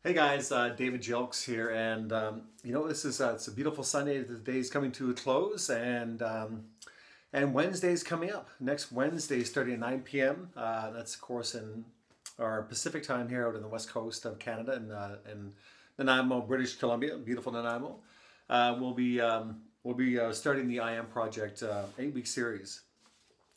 Hey guys, David Jelks here, and this is it's a beautiful Sunday. The day's coming to a close, and Wednesday's coming up. Next Wednesday, starting at 9 p.m. That's of course in our Pacific time here out in the west coast of Canada, in Nanaimo, British Columbia, beautiful Nanaimo. We'll be starting the I Am Project 8-week series.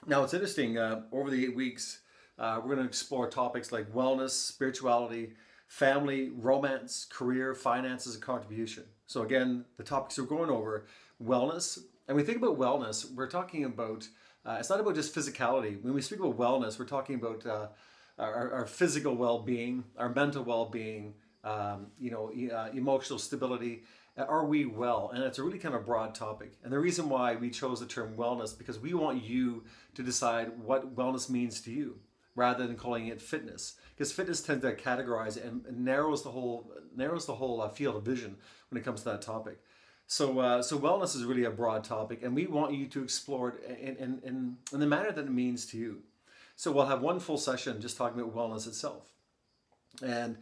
Now it's interesting. Over the 8 weeks, we're going to explore topics like wellness, spirituality, family, romance, career, finances, and contribution. So again, the topics we're going over: wellness. And when we think about wellness, we're talking about it's not about just physicality. When we speak about wellness, we're talking about our physical well-being, our mental well-being, emotional stability. Are we well? And it's a really kind of broad topic. And the reason why we chose the term wellness, because we want you to decide what wellness means to you rather than calling it fitness, because fitness tends to categorize and narrows the whole field of vision when it comes to that topic. So wellness is really a broad topic, and we want you to explore it in the manner that it means to you. So we'll have one full session just talking about wellness itself. And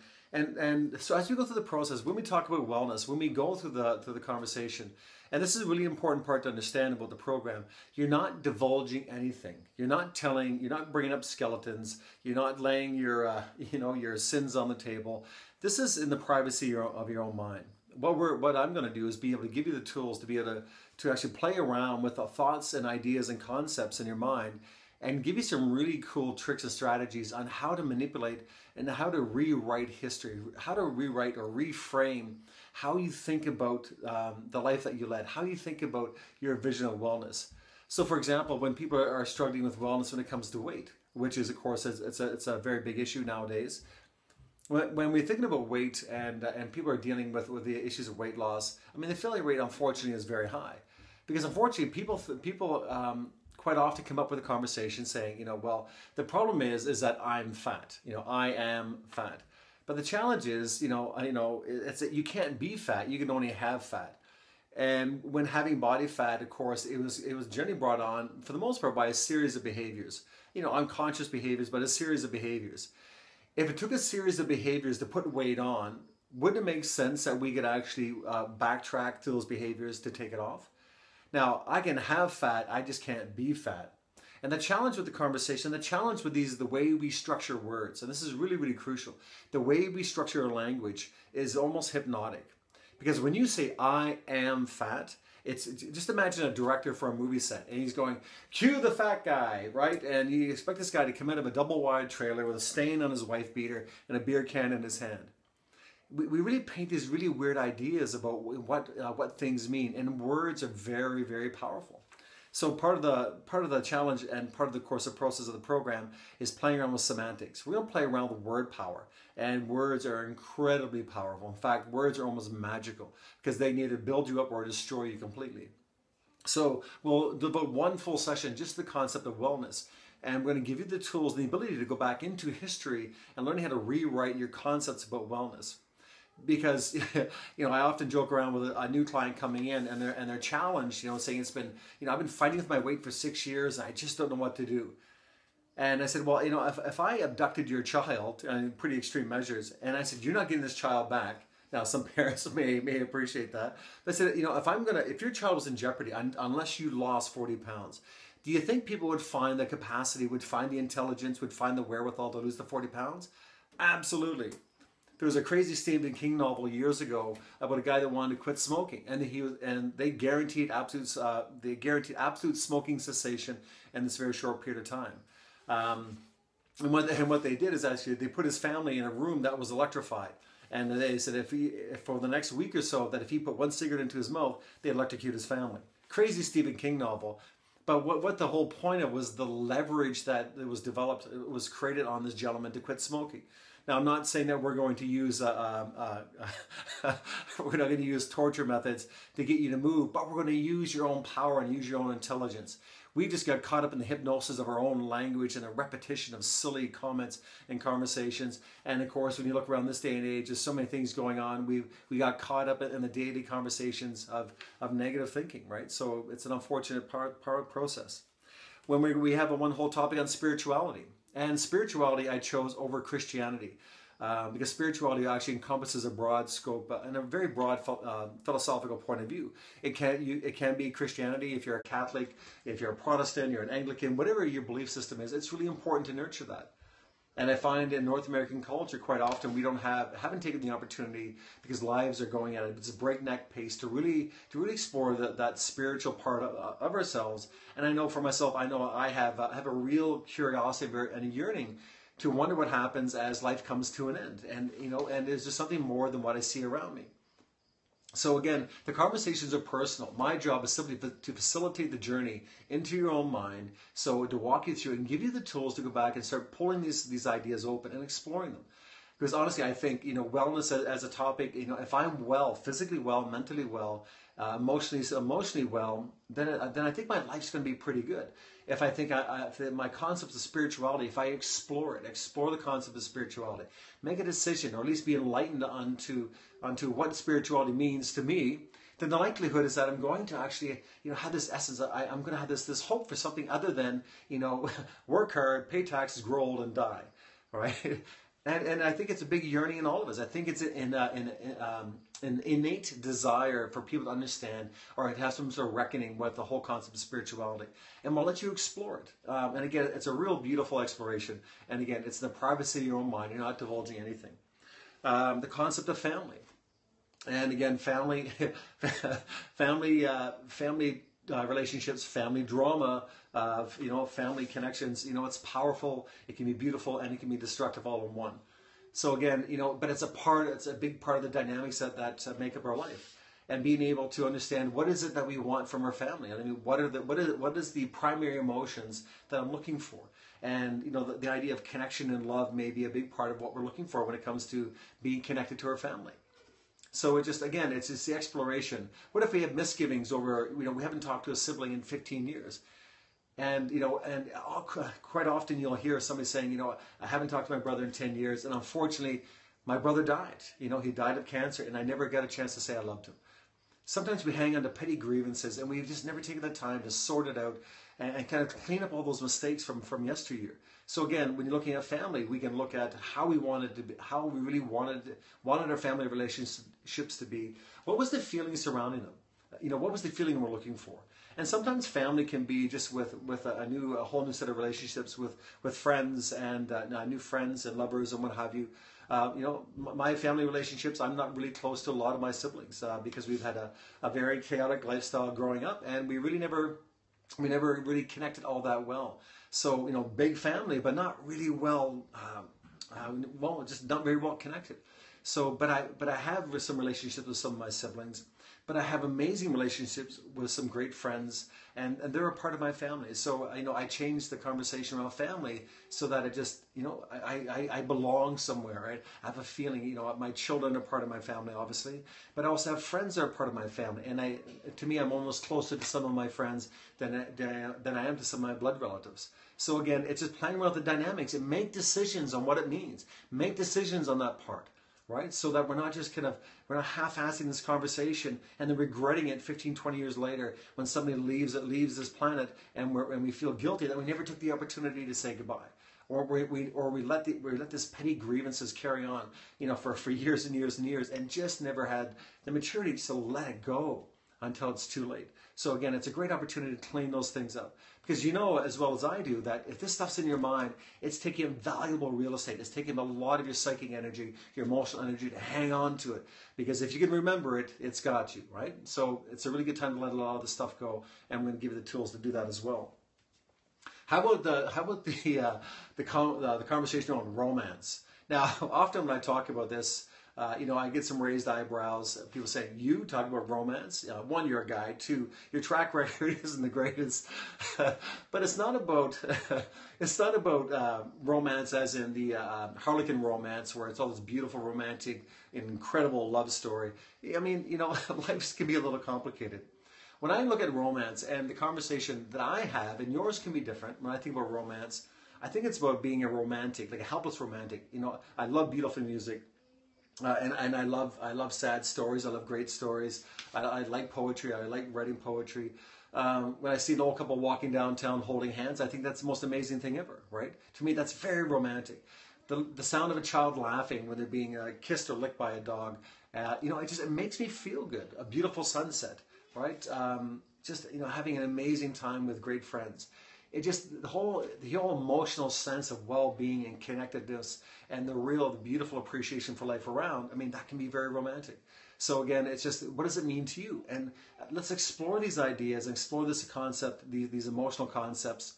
so as we go through the process, when we talk about wellness, when we go through the conversation, and this is a really important part to understand about the program, you're not divulging anything. You're not bringing up skeletons. You're not laying your sins on the table. This is in the privacy of your own mind. What I'm going to do is be able to give you the tools to be able to actually play around with the thoughts and ideas and concepts in your mind, and give you some really cool tricks and strategies on how to manipulate and how to rewrite history, how to rewrite or reframe how you think about the life that you led, how you think about your vision of wellness. So for example, when people are struggling with wellness when it comes to weight, which is of course it's a very big issue nowadays. When we're thinking about weight and people are dealing with the issues of weight loss, I mean the failure rate unfortunately is very high, because unfortunately people quite often come up with a conversation saying, well, the problem is that I'm fat. I am fat. But the challenge is, it's that you can't be fat. You can only have fat. And when having body fat, of course, it was generally brought on for the most part by a series of behaviors. Unconscious behaviors, but a series of behaviors. If it took a series of behaviors to put weight on, wouldn't it make sense that we could actually backtrack to those behaviors to take it off? Now, I can have fat, I just can't be fat. And the challenge with the conversation, the challenge with these, the way we structure words, and this is really, really crucial. The way we structure our language is almost hypnotic. Because when you say, I am fat, it's just imagine a director for a movie set, and he's going, cue the fat guy, right? And you expect this guy to come out of a double-wide trailer with a stain on his wife beater and a beer can in his hand. We really paint these really weird ideas about what things mean, and words are very, very powerful. So part of the challenge and part of the course of process of the program is playing around with semantics. We're going to play around with word power, and words are incredibly powerful. In fact, words are almost magical because they need to build you up or destroy you completely. So we'll do about one full session, just the concept of wellness. And we're going to give you the tools and the ability to go back into history and learn how to rewrite your concepts about wellness. Because I often joke around with a new client coming in, and they're challenged, saying it's been, I've been fighting with my weight for 6 years and I just don't know what to do. And I said, well, if I abducted your child in pretty extreme measures, and I said, you're not getting this child back. Now, some parents may appreciate that. But I said, if your child was in jeopardy, unless you lost 40 pounds, do you think people would find the capacity, would find the intelligence, would find the wherewithal to lose the 40 pounds? Absolutely. There was a crazy Stephen King novel years ago about a guy that wanted to quit smoking, and they guaranteed absolute smoking cessation in this very short period of time. And what they did is actually they put his family in a room that was electrified, and they said if for the next week or so that if he put one cigarette into his mouth, they'd electrocute his family. Crazy Stephen King novel. But what the whole point of was the leverage that was developed, was created on this gentleman to quit smoking. Now, I'm not saying that we're going to use we're not going to use torture methods to get you to move, but we're going to use your own power and use your own intelligence. We just got caught up in the hypnosis of our own language and the repetition of silly comments and conversations. And of course, when you look around this day and age, there's so many things going on. We got caught up in the daily conversations of negative thinking, right? So it's an unfortunate part process. When we have one whole topic on spirituality. And spirituality I chose over Christianity. because spirituality actually encompasses a broad scope and a very broad philosophical point of view. It can be Christianity if you're a Catholic, if you're a Protestant, you're an Anglican, whatever your belief system is. It's really important to nurture that. And I find in North American culture, quite often we haven't taken the opportunity, because lives are going at it. It's a breakneck pace to really explore that spiritual part of ourselves. And I know for myself, I have a real curiosity and a yearning to wonder what happens as life comes to an end. And and there's just something more than what I see around me. So again, the conversations are personal. My job is simply to facilitate the journey into your own mind, so to walk you through and give you the tools to go back and start pulling these ideas open and exploring them. Because honestly, I think wellness as a topic, if I'm well, physically well, mentally well, emotionally well, then I think my life's going to be pretty good. If I think if my concepts of spirituality, if I explore the concept of spirituality, make a decision, or at least be enlightened onto what spirituality means to me, then the likelihood is that I'm going to actually have this essence. I'm going to have this hope for something other than work hard, pay taxes, grow old, and die. All right. And I think it's a big yearning in all of us. I think it's an innate desire for people to understand, or to have some sort of reckoning with the whole concept of spirituality. And we'll let you explore it. And again, it's a real beautiful exploration. And again, it's in the privacy of your own mind. You're not divulging anything. The concept of family. And again, family relationships, family drama, family connections. It's powerful. It can be beautiful, and it can be destructive all in one. So again, but it's a big part of the dynamics that make up our life, and being able to understand what is it that we want from our family. I mean, what is the primary emotions that I'm looking for? And the idea of connection and love may be a big part of what we're looking for when it comes to being connected to our family. So it's just the exploration. What if we have misgivings over, we haven't talked to a sibling in 15 years? And, quite often you'll hear somebody saying, I haven't talked to my brother in 10 years. And unfortunately, my brother died. He died of cancer, and I never got a chance to say I loved him. Sometimes we hang on to petty grievances, and we've just never taken the time to sort it out and kind of clean up all those mistakes from yesteryear. So again, when you're looking at family, we can look at how we really wanted our family relationships to be. What was the feeling surrounding them? What was the feeling we're looking for? And sometimes family can be just with a whole new set of relationships with friends and new friends and lovers and what have you. My family relationships, I'm not really close to a lot of my siblings because we've had a very chaotic lifestyle growing up, and we never really connected all that well. So, big family, but not really just not very well connected. So, but I have some relationships with some of my siblings, but I have amazing relationships with some great friends, and they're a part of my family. So, I changed the conversation around family so that it just, I belong somewhere, right? I have a feeling, my children are part of my family, obviously, but I also have friends that are part of my family. And to me, I'm almost closer to some of my friends than I am to some of my blood relatives. So again, it's just playing around with the dynamics and make decisions on what it means. Make decisions on that part. Right? So that we're not half-assing this conversation and then regretting it 15, 20 years later when somebody leaves this planet, and we feel guilty that we never took the opportunity to say goodbye. Or we let this petty grievances carry on, for years and years and years, and just never had the maturity to let it go until it's too late. So again, it's a great opportunity to clean those things up. Because as well as I do, that if this stuff's in your mind, it's taking valuable real estate. It's taking a lot of your psychic energy, your emotional energy to hang on to it. Because if you can remember it, it's got you, right? So it's a really good time to let a lot of the stuff go. And I'm going to give you the tools to do that as well. How about the conversation on romance? Now, often when I talk about this, I get some raised eyebrows. People saying, "You talk about romance? One, you're a guy. Two, your track record isn't the greatest." But it's not about romance as in the Harlequin romance, where it's all this beautiful, romantic, incredible love story. I mean, life can be a little complicated. When I look at romance and the conversation that I have, and yours can be different. When I think about romance, I think it's about being a romantic, like a helpless romantic. I love beautiful music. And I love sad stories. I love great stories. I like poetry. I like writing poetry. When I see an old couple walking downtown holding hands, I think that's the most amazing thing ever, right? To me, that's very romantic. the sound of a child laughing when they're being kissed or licked by a dog. It makes me feel good. A beautiful sunset, right? Having an amazing time with great friends. It just the whole emotional sense of well-being and connectedness and the beautiful appreciation for life around. I mean, that can be very romantic. So again, it's just, what does it mean to you? And let's explore these ideas and explore this concept, these emotional concepts.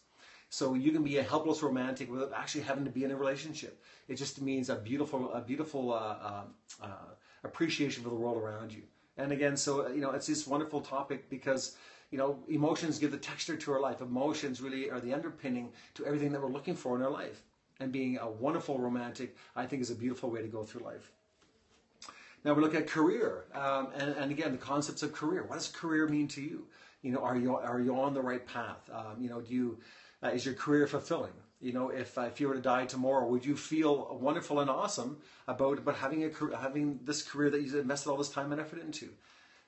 So you can be a helpless romantic without actually having to be in a relationship. It just means a beautiful appreciation for the world around you. And again, so it's this wonderful topic because emotions give the texture to our life. Emotions really are the underpinning to everything that we're looking for in our life. And being a wonderful romantic, I think, is a beautiful way to go through life. Now we look at career, and again, the concepts of career. What does career mean to you? Are you on the right path? Is your career fulfilling? If you were to die tomorrow, would you feel wonderful and awesome about having this career that you invested all this time and effort into?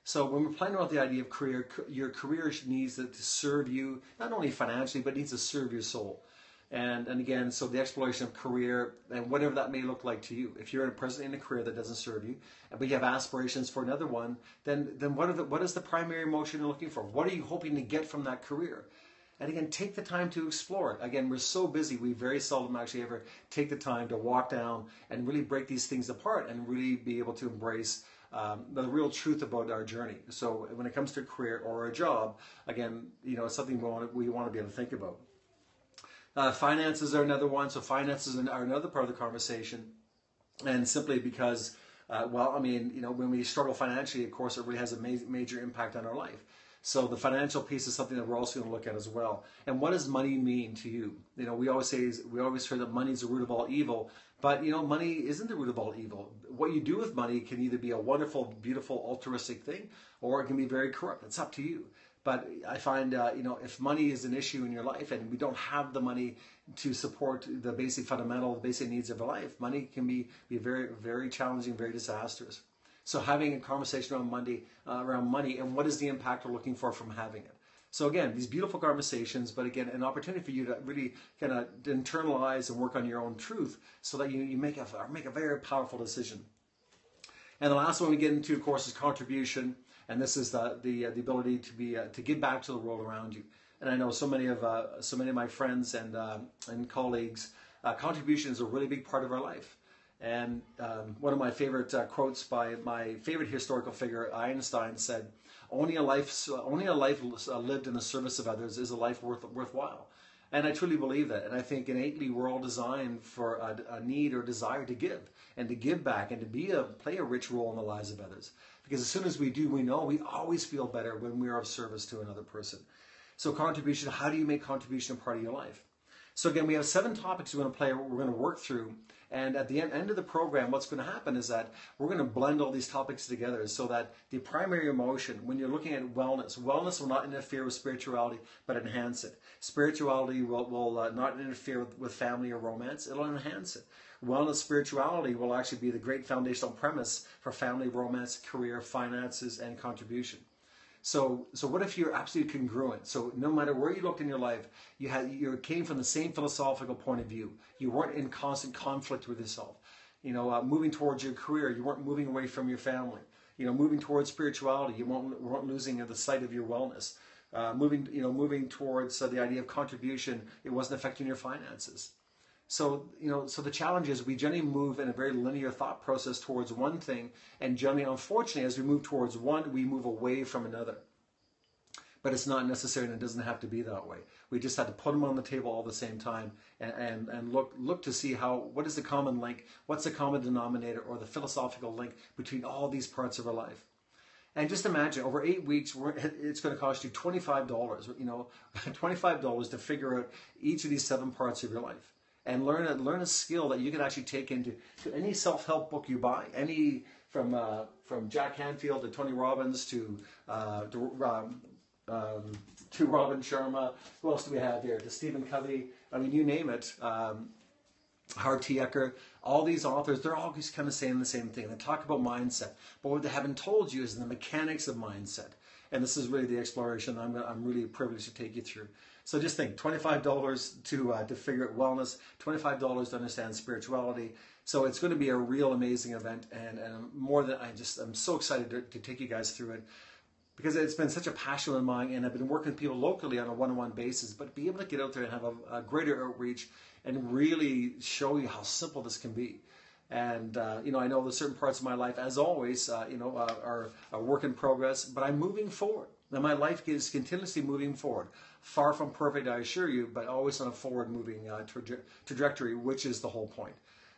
So when we're planning about the idea of career, your career needs to serve you, not only financially, but it needs to serve your soul. And again, so the exploration of career and whatever that may look like to you. If you're presently in a career that doesn't serve you, but you have aspirations for another one, then what is the primary emotion you're looking for? What are you hoping to get from that career? And again, take the time to explore it. Again, we're so busy, we very seldom actually ever take the time to walk down and really break these things apart and really be able to embrace the real truth about our journey. So when it comes to a career or a job, again, it's something we want to be able to think about. Finances are another one. So finances are another part of the conversation. And simply because, when we struggle financially, of course, it really has a major impact on our life. So the financial piece is something that we're also going to look at as well. And what does money mean to you? We always hear that money is the root of all evil, but money isn't the root of all evil. What you do with money can either be a wonderful, beautiful, altruistic thing, or it can be very corrupt. It's up to you. But I find, if money is an issue in your life and we don't have the money to support the basic needs of our life, money can be very, very challenging, very disastrous. So having a conversation around money and what is the impact we're looking for from having it. So again, these beautiful conversations, but again, an opportunity for you to really kind of internalize and work on your own truth so that you make a very powerful decision. And the last one we get into, of course, is contribution. And this is the ability to give back to the world around you. And I know so many of my friends and colleagues, contribution is a really big part of our life. And one of my favorite quotes by my favorite historical figure, Einstein, said, "Only a life lived in the service of others is a life worthwhile." And I truly believe that. And I think innately we're all designed for a need or desire to give and to give back and to play a rich role in the lives of others. Because as soon as we do, we always feel better when we are of service to another person. So contribution, how do you make contribution a part of your life? So again, we have 7 topics we're going to work through. And at the end of the program, what's going to happen is that we're going to blend all these topics together so that the primary emotion, when you're looking at wellness will not interfere with spirituality, but enhance it. Spirituality will not interfere with family or romance. It'll enhance it. Wellness, spirituality will actually be the great foundational premise for family, romance, career, finances, and contribution. So what if you're absolutely congruent? So no matter where you looked in your life, you came from the same philosophical point of view. You weren't in constant conflict with yourself. Moving towards your career, you weren't moving away from your family. Moving towards spirituality, you weren't losing the sight of your wellness. Moving towards the idea of contribution, it wasn't affecting your finances. So the challenge is we generally move in a very linear thought process towards one thing, and generally, unfortunately, as we move towards one, we move away from another. But it's not necessary, and it doesn't have to be that way. We just have to put them on the table all at the same time and look to see what is the common link, what's the common denominator, or the philosophical link between all these parts of our life. And just imagine, over 8 weeks, it's going to cost you $25, $25 to figure out each of these 7 parts of your life. And learn a skill that you can actually take into any self-help book you buy, any from Jack Canfield to Tony Robbins to Robin Sharma. Who else do we have here? To Stephen Covey. I mean, you name it. Howard T. Ecker. All these authors, they're all just kind of saying the same thing. They talk about mindset, but what they haven't told you is the mechanics of mindset. And this is really the exploration I'm really privileged to take you through. So just think, $25 to figure out wellness, $25 to understand spirituality. So it's going to be a real amazing event, and more than I'm so excited to take you guys through it, because it's been such a passion of mine, and I've been working with people locally on a one-on-one basis, but be able to get out there and have a greater outreach and really show you how simple this can be. And, you know, I know there's certain parts of my life, as always, you know, are a work in progress, but I'm moving forward. And my life is continuously moving forward. Far from perfect, I assure you, but always on a forward-moving trajectory, which is the whole point.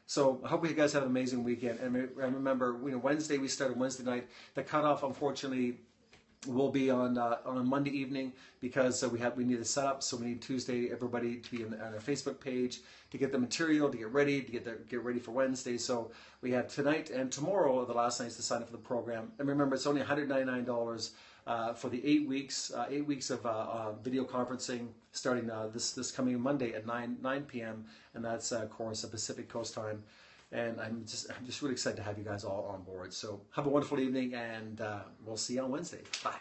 So I hope you guys have an amazing weekend. And remember, you know, Wednesday, we started Wednesday night. The cutoff, unfortunately, will be on a Monday evening, because we need to set up. So we need Tuesday everybody to be on our Facebook page to get the material, to get ready, to get ready for Wednesday. So we have tonight and tomorrow are the last nights to sign up for the program. And remember, it's only $199 for the 8 weeks of video conferencing, starting this coming Monday at 9 p.m. and that's of course Pacific Coast time. And I'm just really excited to have you guys all on board. So have a wonderful evening, and we'll see you on Wednesday. Bye.